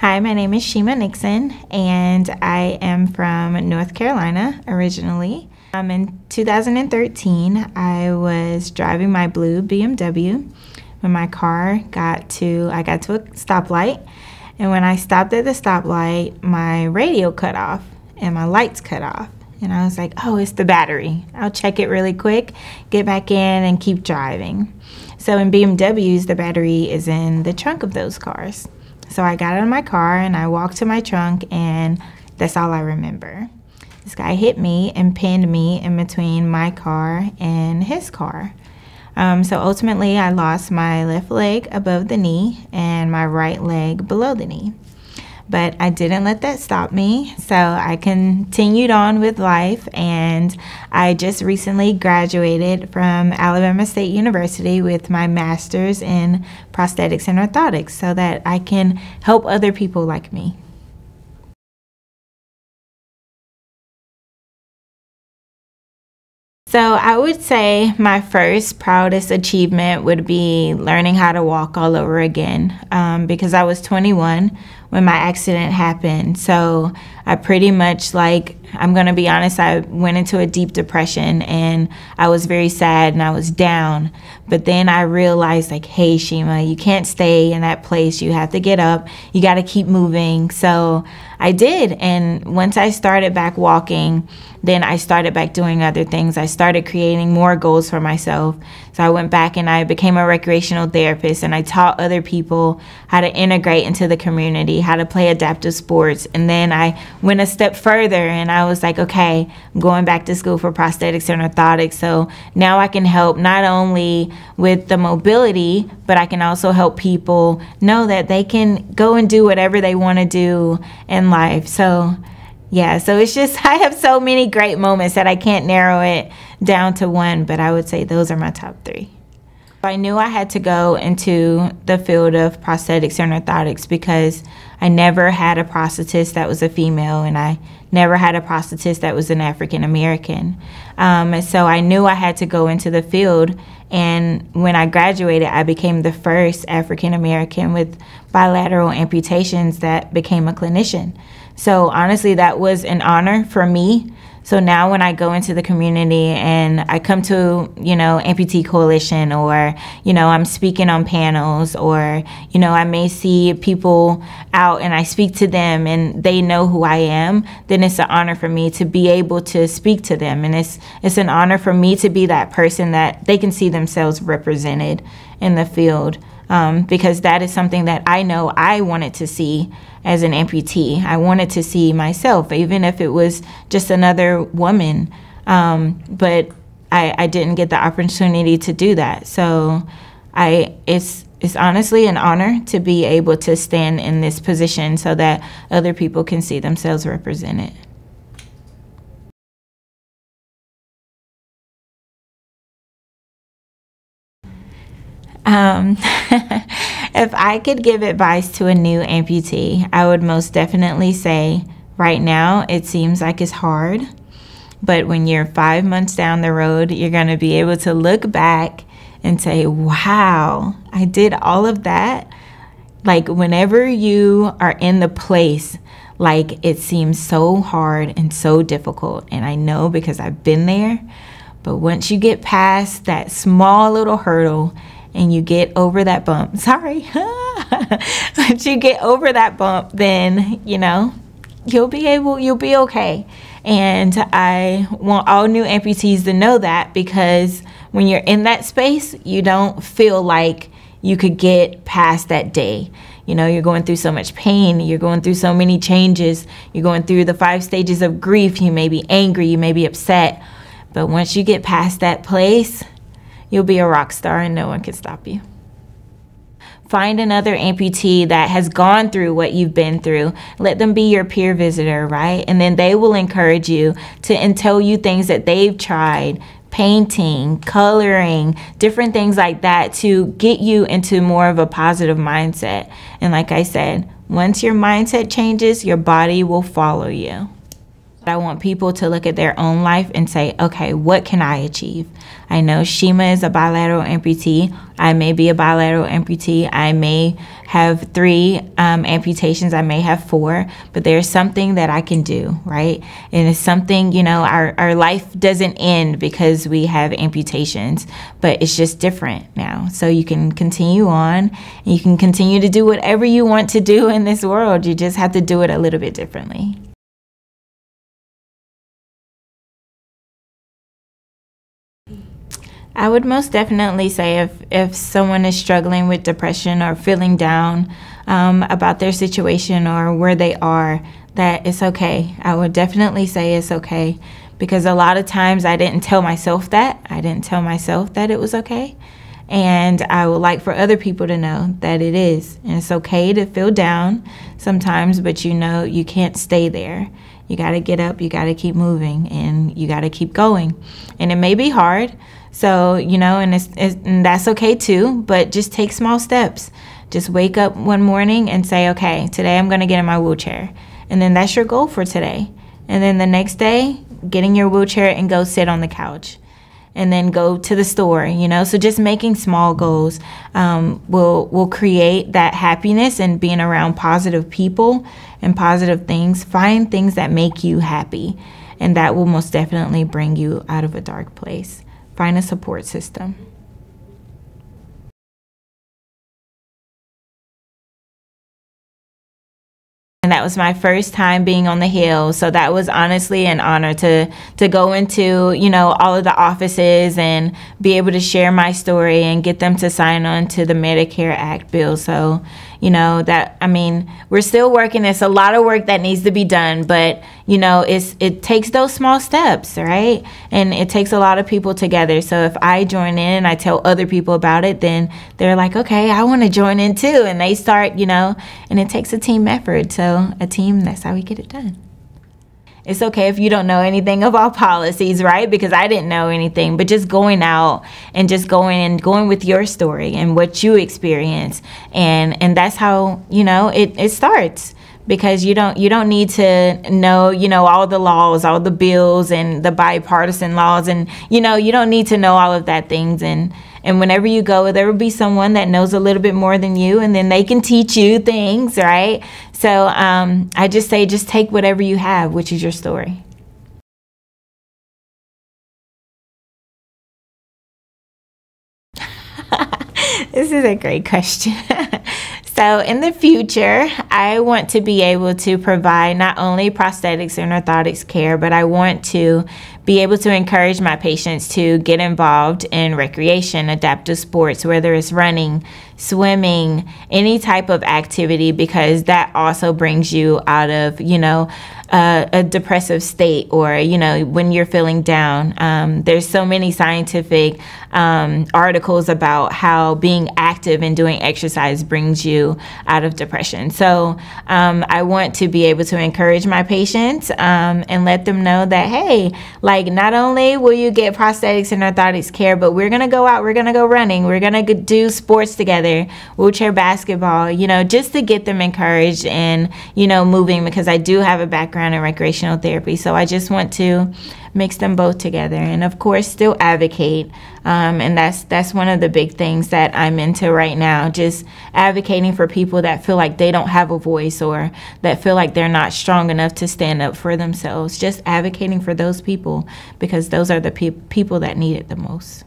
Hi, my name is Shima Nixon, and I am from North Carolina originally. In 2013, I was driving my blue BMW when my car I got to a stoplight, and when I stopped at the stoplight, my radio cut off and my lights cut off. And I was like, oh, it's the battery. I'll check it really quick, get back in, and keep driving. So in BMWs, the battery is in the trunk of those cars. So I got out of my car and I walked to my trunk, and that's all I remember. This guy hit me and pinned me in between my car and his car. So ultimately, I lost my left leg above the knee and my right leg below the knee. But I didn't let that stop me, so I continued on with life, and I just recently graduated from Alabama State University with my master's in prosthetics and orthotics so that I can help other people like me. So I would say my first proudest achievement would be learning how to walk all over again, because I was 21 when my accident happened. So I pretty much, I'm gonna be honest, I went into a deep depression and I was very sad and I was down. But then I realized, hey, Shima, you can't stay in that place. You have to get up. You gotta keep moving. So I did. And once I started back walking, then I started back doing other things. I started creating more goals for myself. So I went back and I became a recreational therapist, and I taught other people how to integrate into the community, how to play adaptive sports. And then I went a step further and I was like, okay, I'm going back to school for prosthetics and orthotics. So now I can help not only with the mobility, but I can also help people know that they can go and do whatever they want to do in life. So yeah, so it's just, I have so many great moments that I can't narrow it down to one, but I would say those are my top three. I knew I had to go into the field of prosthetics and orthotics because I never had a prosthetist that was a female, and I never had a prosthetist that was an African American. So I knew I had to go into the field, and when I graduated, I became the first African American with bilateral amputations that became a clinician. So honestly, that was an honor for me. So now when I go into the community and I come to, Amputee Coalition, or, I'm speaking on panels, or, I may see people out and I speak to them and they know who I am, then it's an honor for me to be able to speak to them. And it's an honor for me to be that person that they can see themselves represented in the field. Because that is something that I know I wanted to see as an amputee. I wanted to see myself, even if it was just another woman. But I didn't get the opportunity to do that. So it's honestly an honor to be able to stand in this position so that other people can see themselves represented. If I could give advice to a new amputee, I would most definitely say right now it seems like it's hard, but when you're 5 months down the road, you're going to be able to look back and say, wow, I did all of that. Whenever you are in the place, it seems so hard and so difficult, and I know because I've been there, but once you get past that small little hurdle and you get over that bump, once you get over that bump, then, you'll be okay. And I want all new amputees to know that, because when you're in that space, you don't feel like you could get past that day. You're going through so much pain, you're going through so many changes, you're going through the 5 stages of grief, you may be angry, you may be upset, but once you get past that place, you'll be a rock star and no one can stop you. Find another amputee that has gone through what you've been through. Let them be your peer visitor, right? And then they will encourage you and tell you things that they've tried, painting, coloring, different things like that, to get you into more of a positive mindset. And like I said, once your mindset changes, your body will follow you. I want people to look at their own life and say, okay, what can I achieve? I know Shima is a bilateral amputee. I may be a bilateral amputee. I may have 3 amputations. I may have 4, but there's something that I can do, right? And it's something, you know, our life doesn't end because we have amputations, but it's just different now. So you can continue on, and you can continue to do whatever you want to do in this world. You just have to do it a little bit differently. I would most definitely say if someone is struggling with depression or feeling down about their situation or where they are, that it's okay. I would definitely say it's okay, because a lot of times I didn't tell myself that. I didn't tell myself that it was okay. And I would like for other people to know that it is. And it's okay to feel down sometimes, but you know you can't stay there. You got to get up, you got to keep moving, and you got to keep going. And it may be hard. So, you know, and that's okay too, but just take small steps. Just wake up one morning and say, okay, today I'm going to get in my wheelchair. And then that's your goal for today. And then the next day, get in your wheelchair and go sit on the couch. And then go to the store, you know. So just making small goals will create that happiness, and being around positive people and positive things. Find things that make you happy, and that will most definitely bring you out of a dark place. Find a support system. And that was my first time being on the Hill, so that was honestly an honor to go into, you know, all of the offices and be able to share my story and get them to sign on to the Medicare Act bill. So, you know, that, I mean, we're still working. It's a lot of work that needs to be done, but, you know, it takes those small steps, right? And it takes a lot of people together. So if I join in and I tell other people about it, then they're like, okay, I want to join in too. And they start, you know, and it takes a team effort. So a team, that's how we get it done. It's okay if you don't know anything about policies, right? Because I didn't know anything, but just going out and just going with your story and what you experience. And that's how, you know, it starts. Because you don't need to know, you know, all the laws, all the bills and the bipartisan laws, and, you know, you don't need to know all of that things. And whenever you go, there will be someone that knows a little bit more than you, and then they can teach you things, right? So I just say, just take whatever you have, which is your story. This is a great question. So in the future, I want to be able to provide not only prosthetics and orthotics care, but I want to be able to encourage my patients to get involved in recreation, adaptive sports, whether it's running, swimming, any type of activity, because that also brings you out of, you know, a depressive state, or, you know, when you're feeling down. There's so many scientific articles about how being active and doing exercise brings you out of depression. So I want to be able to encourage my patients and let them know that, hey, like, not only will you get prosthetics and orthotics care, but we're going to go out, we're going to go running, we're going to do sports together, wheelchair basketball, you know, just to get them encouraged and, you know, moving, because I do have a background in recreational therapy. So I just want to mix them both together, and of course still advocate, and that's one of the big things that I'm into right now, just advocating for people that feel like they don't have a voice, or that feel like they're not strong enough to stand up for themselves. Just advocating for those people, because those are the people that need it the most.